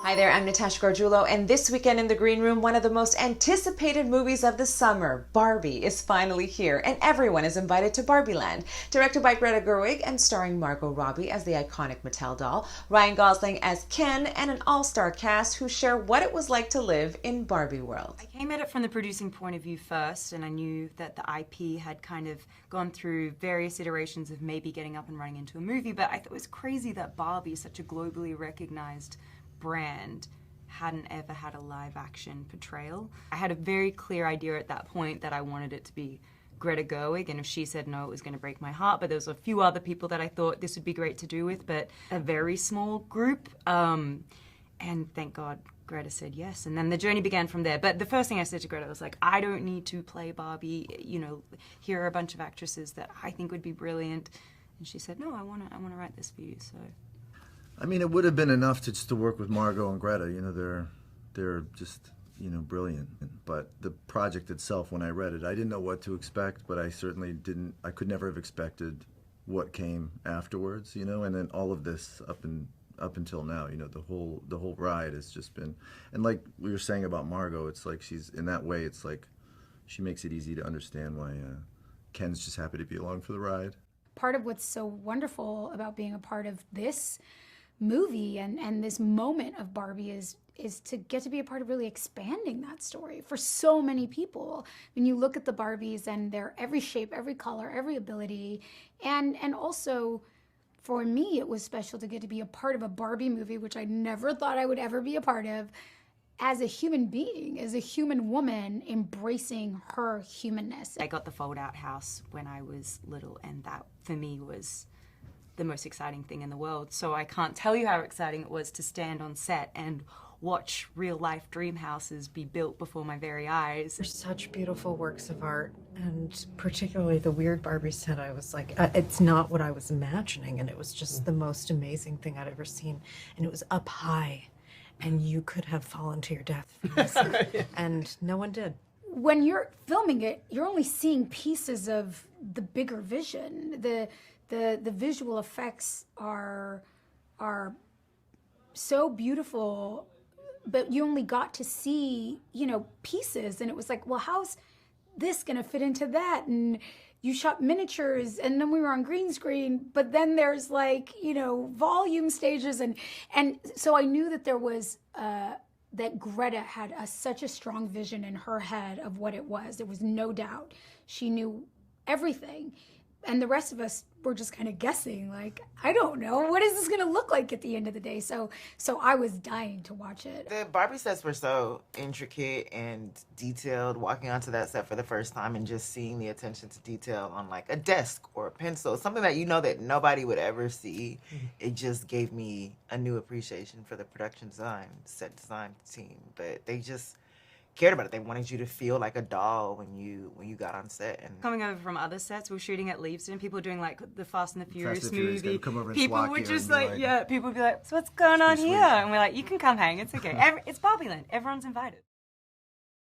Hi there, I'm Natasha Gargiulo, and this weekend in the Green Room, one of the most anticipated movies of the summer, Barbie, is finally here, and everyone is invited to Barbie Land. Directed by Greta Gerwig and starring Margot Robbie as the iconic Mattel doll, Ryan Gosling as Ken, and an all-star cast who share what it was like to live in Barbie world. I came at it from the producing point of view first, and I knew that the IP had kind of gone through various iterations of maybe getting up and running into a movie, but I thought it was crazy that Barbie, such a globally recognized brand, hadn't ever had a live action portrayal. I had a very clear idea at that point that I wanted it to be Greta Gerwig, and if she said no, it was going to break my heart, but there was a few other people that I thought this would be great to do with, but a very small group, and thank God Greta said yes, and then the journey began from there. But the first thing I said to Greta was like, I don't need to play Barbie, you know, here are a bunch of actresses that I think would be brilliant, and she said, no, I want to write this for you, so. I mean, it would have been enough to just to work with Margot and Greta. You know, they're just, you know, brilliant. But the project itself, when I read it, I didn't know what to expect, but I certainly didn't. I could never have expected what came afterwards. You know, and then all of this up until now. You know, the whole ride has just been. And like we were saying about Margot, it's like she's in that way. It's like she makes it easy to understand why Ken's just happy to be along for the ride. Part of what's so wonderful about being a part of this movie and this moment of Barbie is to get to be a part of really expanding that story for so many people. When you look at the Barbies and their every shape, every color, every ability, and also for me it was special to get to be a part of a Barbie movie, which I never thought I would ever be a part of, as a human being, as a human woman, embracing her humanness. I got the fold-out house when I was little, and that for me was the most exciting thing in the world. So I can't tell you how exciting it was to stand on set and watch real-life dream houses be built before my very eyes. They're such beautiful works of art, and particularly the weird Barbie set, I was like, it's not what I was imagining, and it was just the most amazing thing I'd ever seen. And it was up high, and you could have fallen to your death from this, and no one did. When you're filming it, you're only seeing pieces of the bigger vision. The visual effects are so beautiful, but you only got to see, you know, pieces, and it was like, well, how's this gonna fit into that? And you shot miniatures, and then we were on green screen, but then there's like, you know, volume stages, and so I knew that there was that Greta had such a strong vision in her head of what it was. There was no doubt. She knew everything. And the rest of us were just kind of guessing, like, I don't know, what is this gonna look like at the end of the day? So I was dying to watch it. The Barbie sets were so intricate and detailed, walking onto that set for the first time and just seeing the attention to detail on like a desk or a pencil, something that you know that nobody would ever see. It just gave me a new appreciation for the production design, set design team. But they just cared about it. They wanted you to feel like a doll when you got on set. And coming over from other sets, we were shooting at Leavesden. People were doing like the Fast and the Furious movie. Come over and people swat would you just and be like, yeah, people would be like, so what's going on here? And we're like, you can come hang, it's okay. It's Barbie Land, everyone's invited.